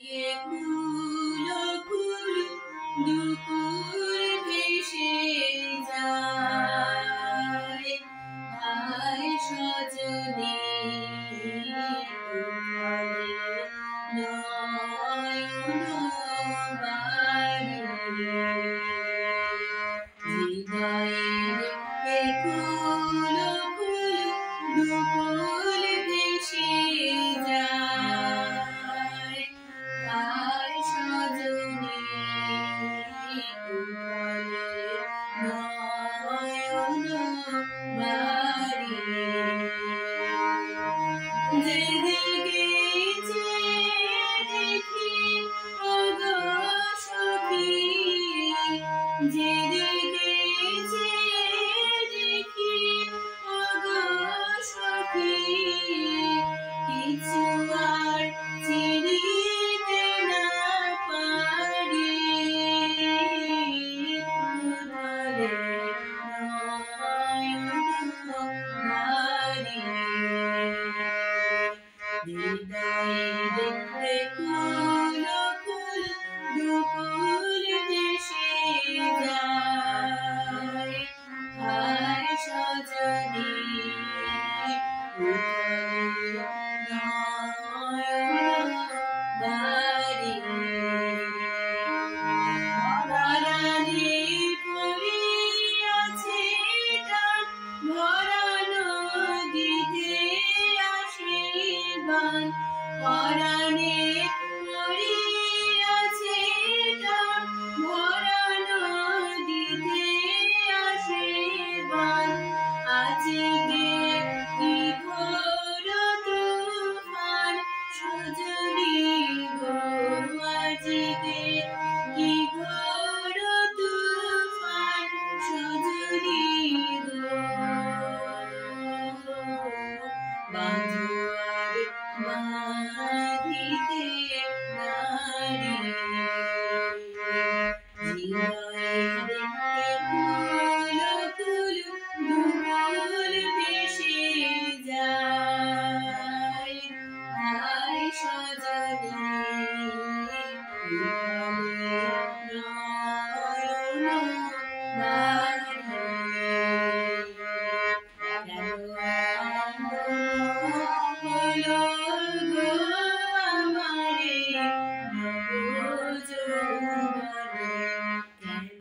কুলো কুলো দুপুর ভেসে যায়, হায় সজনী নয়ন বাড়ি, হৃদয়ের কুলো কুলো দুপুর ভেসে যায়, হায় সজনী নয়ন বাড়ি, যেদিকে চেয়ে দেখি ওগো সখী, যেদিকে চেয়ে দেখি ওগো সখী, কিছু আর চিনিতে না পারি, উঠলে নয়ন বাড়ি, হৃদয়ের কুলো কুলো দুপুর ভেসে যায়, হায় সজনী নয়ন বাড়ি, পরাণে পড়িয়াছে টান, ভরা নদীতে আসে বান, পরাণে পড়িয়াছে টান, ভরা নদীতে আসে বান, আজকে কি ঘোর তুফান সজনী গো, আজকে কি ঘোর তুফান সজনী গো, বাঁধো আর বাঁধিতে নারী, হৃদয়ের কুলো কুলো দুপুর ভেসে যায়, হায় সজনী নয়ন বাড়ি, হলো গো আমারে নবযৌবনে, কেন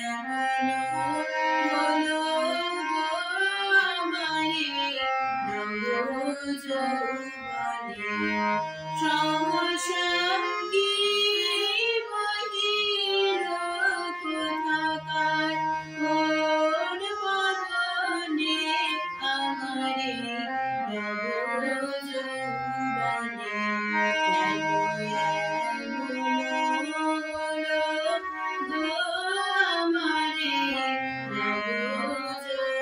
এমন হলো গো আমারে নবযৌবনে, সহসা কি বহিল কোথাকার কোন বদনে আমারে নবযৌবনে, কেন এমন হলো গো আমারে নবযৌবনে,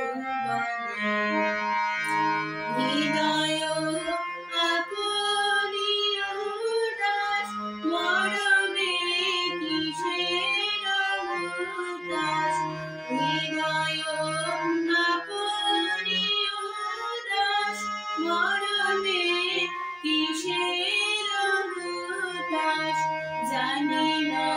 হৃদয় আপনি উদাস, মরমে কিসের উদাস, হৃদয় আপনি উদাস, মরমে কিসের উদাস, জানি না